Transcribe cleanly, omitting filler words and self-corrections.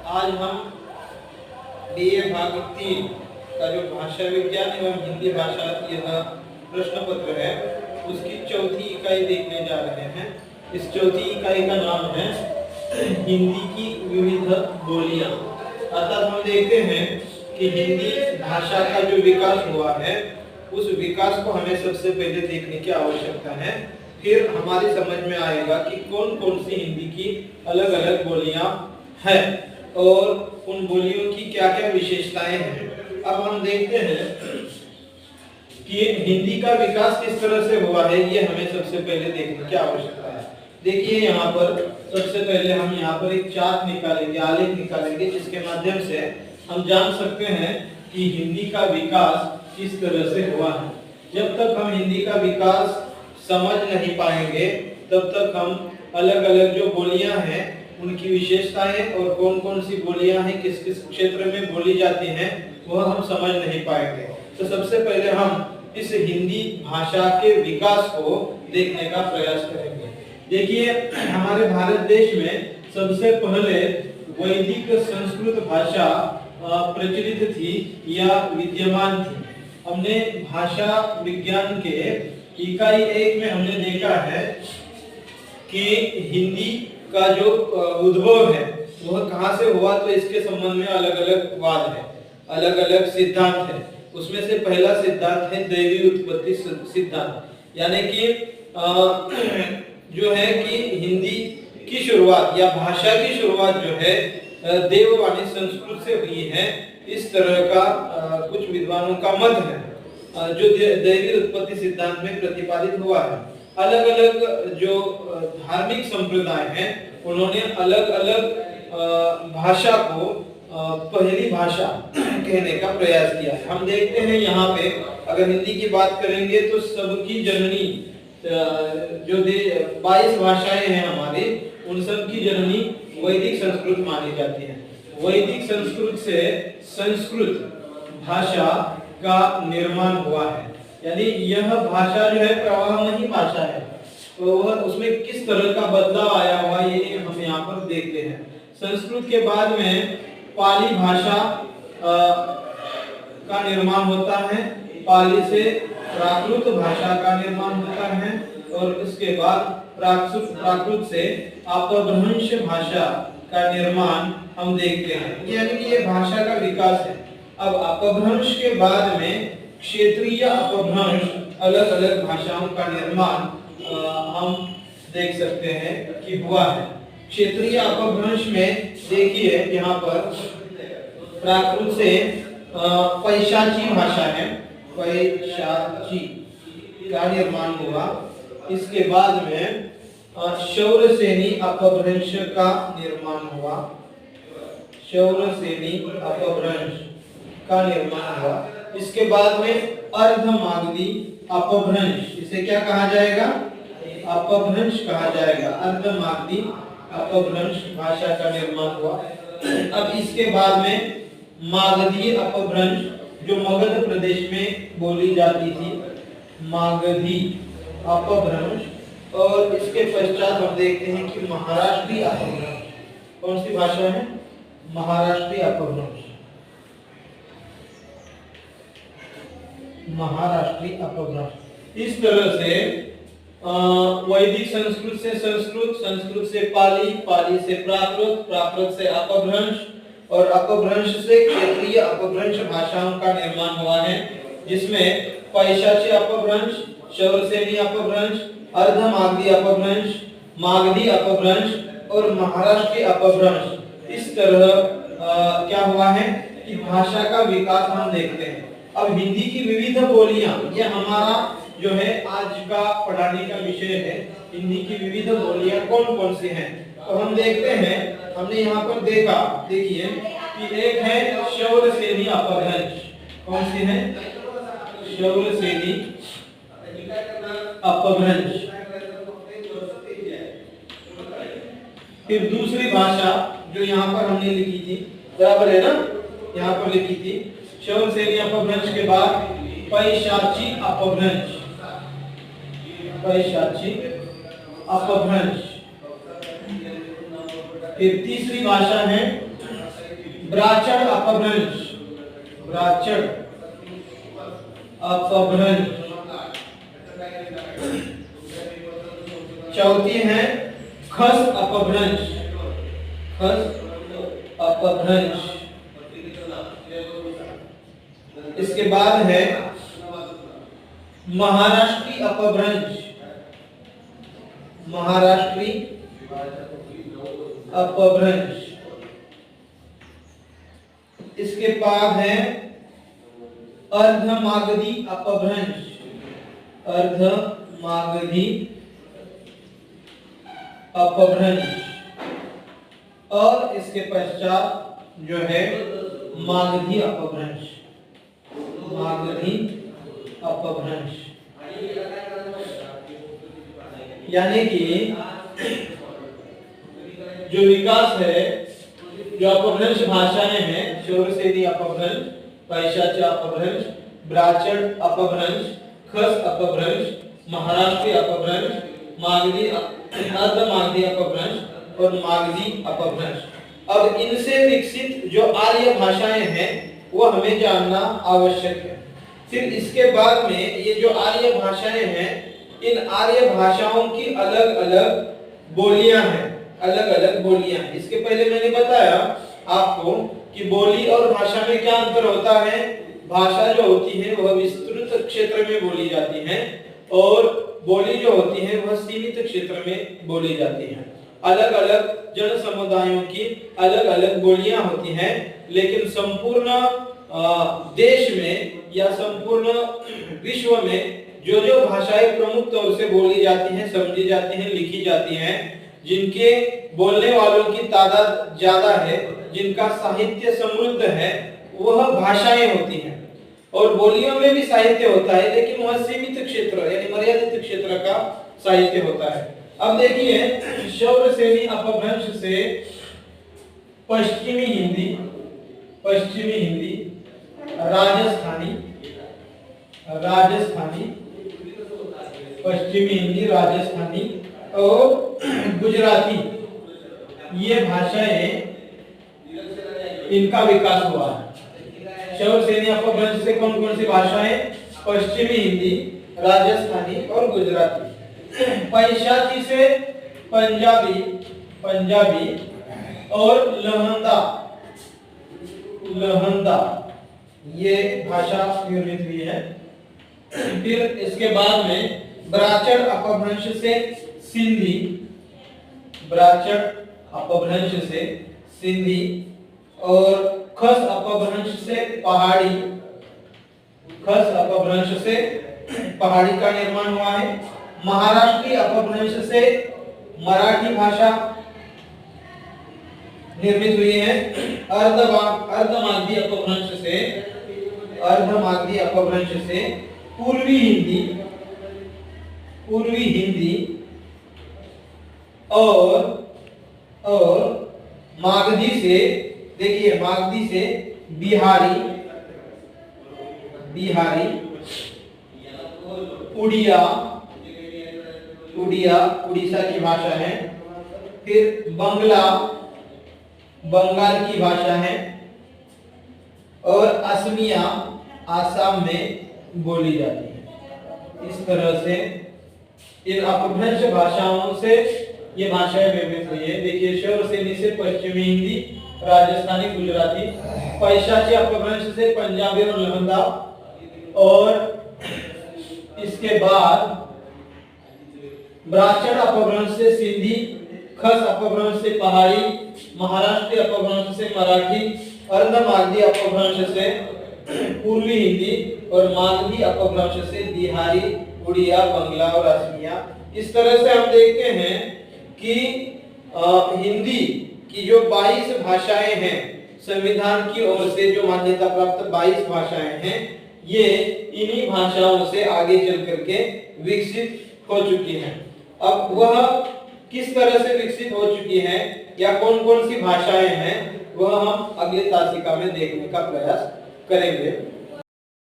आज हम बीए भाग 3 का जो भाषा विज्ञान एवं हिंदी भाषा यह प्रश्न पत्र है उसकी चौथी इकाई देखने जा रहे हैं। इस चौथी इकाई का नाम है हिंदी की विविध बोलियां। अर्थात हम देखते हैं कि हिंदी भाषा का जो विकास हुआ है उस विकास को हमें सबसे पहले देखने की आवश्यकता है। फिर हमारी समझ में आएगा कि कौन कौन सी हिंदी की अलग अलग बोलियां हैं और उन बोलियों की क्या क्या विशेषताएं हैं। अब हम देखते हैं कि हिंदी का विकास किस तरह से हुआ है, ये हमें सबसे पहले देखने की आवश्यकता है। देखिए यहाँ पर सबसे पहले हम यहाँ पर एक चार्ट निकालेंगे, आलेख निकालेंगे, जिसके माध्यम से हम जान सकते हैं कि हिंदी का विकास किस तरह से हुआ है। जब तक हम हिंदी का विकास समझ नहीं पाएंगे तब तक हम अलग अलग जो बोलियां हैं उनकी विशेषताएं और कौन कौन सी बोलियां हैं किस किस क्षेत्र में बोली जाती हैं वह हम समझ नहीं पाएंगे। तो सबसे पहले हम इस हिंदी भाषा के विकास को देखने का प्रयास करेंगे। देखिए हमारे भारत देश में सबसे पहले वैदिक संस्कृत भाषा प्रचलित थी या विद्यमान थी। हमने भाषा विज्ञान के इकाई 1 में हमने देखा है कि हिंदी का जो उद्भव है वह कहाँ से हुआ, तो इसके संबंध में अलग अलग वाद है, अलग अलग सिद्धांत है। उसमें से पहला सिद्धांत है दैवी उत्पत्ति सिद्धांत, यानी कि जो है कि हिंदी की शुरुआत या भाषा की शुरुआत जो है देववाणी संस्कृत से हुई है। इस तरह का कुछ विद्वानों का मत है जो दैवी उत्पत्ति सिद्धांत में प्रतिपादित हुआ है। अलग अलग जो धार्मिक संप्रदाय हैं उन्होंने अलग अलग भाषा को पहली भाषा कहने का प्रयास किया है। हम देखते हैं यहाँ पे अगर हिंदी की बात करेंगे तो सबकी जननी जो 22 भाषाएं हैं हमारी, उन सब की जननी वैदिक संस्कृत मानी जाती है। वैदिक संस्कृत से संस्कृत भाषा का निर्माण हुआ है, यानी यह भाषा जो है प्रवाहमयी भाषा है। तो वह उसमें किस तरह का बदलाव आया हुआ ये हम यहाँ पर देखते हैं। संस्कृत के बाद में पाली भाषा का निर्माण होता है, पाली से प्राकृत भाषा का निर्माण होता है और इसके बाद प्राकृत से अपभ्रंश भाषा का निर्माण हम देखते हैं, यानी कि ये भाषा का विकास है। अब अपभ्रंश के बाद में क्षेत्रीय अपभ्रंश, अलग अलग भाषाओं का निर्माण हम देख सकते हैं कि हुआ है। क्षेत्रीय अपभ्रंश में देखिए यहाँ पर प्राकृत से पैशाची भाषा है, पैशाची का निर्माण हुआ। इसके बाद में शौरसेनी अपभ्रंश का निर्माण हुआ, शौरसेनी अपभ्रंश का निर्माण हुआ। इसके बाद में अर्धमागधी अपभ्रंश, इसे क्या कहा जाएगा, अपभ्रंश कहा जाएगा। अर्धमागधी अपभ्रंश भाषा का निर्माण हुआ। अब इसके बाद में मागधी अपभ्रंश जो मगध प्रदेश में बोली जाती थी, मागधी अपभ्रंश। और इसके पश्चात हम देखते हैं कि महाराष्ट्रीय अपभ्रंश, कौन सी भाषा है, महाराष्ट्रीय अपभ्रंश, महाराष्ट्रीय अपभ्रंश। इस तरह से वैदिक संस्कृत से संस्कृत, संस्कृत से पाली, पाली से प्राकृत, प्राकृत से अपभ्रंश और अपभ्रंश से क्षेत्रीय अपभ्रंश भाषाओं का निर्माण हुआ है, जिसमें पैशाची अपभ्रंश, शौरसेनी अपभ्रंश, अर्धमागधी अपभ्रंश, मागधी अपभ्रंश और महाराष्ट्रीय अपभ्रंश। इस तरह क्या हुआ है कि भाषा का विकास हम देखते हैं। अब हिंदी की विविध बोलियां, ये हमारा जो है आज का पढ़ाने का विषय है। हिंदी की विविध बोलियां कौन कौन सी हैं, तो हम देखते हैं, हमने यहाँ पर देखा, देखिए कि एक है शौरसेनी अपभ्रंश, कौन सी है, शौरसेनी अपभ्रंश। फिर दूसरी भाषा जो यहाँ पर हमने लिखी थी, बराबर है ना, यहाँ पर लिखी थी शौरसेनी अपभ्रंश के बाद पैशाची अपभ्रंश, पैशाची अपभ्रंश। फिर तीसरी भाषा है ब्राचड़ अपभ्रंश, ब्राचड़ अपभ्रंश। चौथी है खस अपभ्रंश, खस अपभ्रंश। इसके बाद है महाराष्ट्री अपभ्रंश, महाराष्ट्री अपभ्रंश। इसके बाद है अर्धमागधी अपभ्रंश, अर्धमागधी अपभ्रंश। और इसके पश्चात जो है मागधी अपभ्रंश, मागधी अपभ्रंश। यानी कि जो विकास है, जो अपभ्रंश भाषाएं हैं, शौरसेनी अपभ्रंश, पैशाची अपभ्रंश, ब्राचड़ अपभ्रंश, खस अपभ्रंश, महाराष्ट्री अपभ्रंश, मागधी अर्धमागधी अपभ्रंश और मागधी अपभ्रंश। अब इनसे विकसित जो आर्य भाषाएं हैं वो हमें जानना आवश्यक है। फिर इसके बाद में ये जो आर्य भाषाएं हैं, इन आर्य भाषाओं की अलग अलग बोलियां हैं, अलग अलग बोलियां हैं। इसके पहले मैंने बताया आपको कि बोली और भाषा में क्या अंतर होता है। भाषा जो होती है वह विस्तृत क्षेत्र में बोली जाती है और बोली जो होती है वह सीमित क्षेत्र में बोली जाती है। अलग अलग जन समुदायों की अलग अलग बोलियां होती हैं, लेकिन संपूर्ण देश में या संपूर्ण विश्व में जो जो भाषाएं प्रमुख तौर से बोली जाती हैं, समझी जाती हैं, लिखी जाती हैं, जिनके बोलने वालों की तादाद ज्यादा है, जिनका साहित्य समृद्ध है, वह भाषाएं होती हैं। और बोलियों में भी साहित्य होता है, लेकिन वह सीमित क्षेत्र यानी मर्यादित क्षेत्र का साहित्य होता है। अब देखिए, शौरसेनी अपभ्रंश से पश्चिमी हिंदी, पश्चिमी हिंदी, राजस्थानी, राजस्थानी, पश्चिमी हिंदी, राजस्थानी और गुजराती, ये भाषाएं इनका विकास हुआ है। शौरसेनी अपभ्रंश से कौन कौन सी भाषाएं? पश्चिमी हिंदी, राजस्थानी और गुजराती। पैशाची से पंजाबी, पंजाबी और लहंदा, लहंदा, ये भाषा निर्मित हुई है। फिर इसके बाद में ब्राचड़ अपभ्रंश से सिंधी, ब्राचड़ अपभ्रंश से सिंधी और खस अपभ्रंश से पहाड़ी, खस अपभ्रंश से पहाड़ी का निर्माण हुआ है। महाराष्ट्री अपभ्रंश से मराठी भाषा निर्मित हुई है। अर्धमागधी अपभ्रंश से, अर्धमागधी अपभ्रंश से पूर्वी हिंदी, पूर्वी हिंदी और मागधी से, देखिए मागधी से बिहारी, बिहारी, उड़िया, उड़िया उड़ीसा की भाषा है। फिर बंगला, बंगाल की भाषा है। और असमिया आसाम में बोली जाती है। इस तरह से इन अपभ्रंश भाषाओं से ये भाषाएं निर्मित हुई है। देखिए, शौरसेनी से पश्चिमी हिंदी, राजस्थानी, गुजराती, पैशाची अपभ्रंश से पंजाबी और लहंदा, और इसके बाद ब्राचड़ अपभ्रंश से सिंधी, खस अपभ्रंश से पहाड़ी, महाराष्ट्री अपभ्रंश से मराठी, अर्धमागधी अपभ्रंश से पूर्वी हिंदी और मागधी अपभ्रंश से बिहारी, उड़िया, बंगला और असमिया। इस तरह से हम देखते हैं कि हिंदी की जो 22 भाषाएं हैं, संविधान की ओर से जो मान्यता प्राप्त 22 भाषाएं हैं, ये इन्हीं भाषाओं से आगे चल करके विकसित हो चुकी हैं। अब वह किस तरह से विकसित हो चुकी है या कौन कौन सी भाषाएं हैं, वह हम अगले तासिका में देखने का प्रयास करेंगे।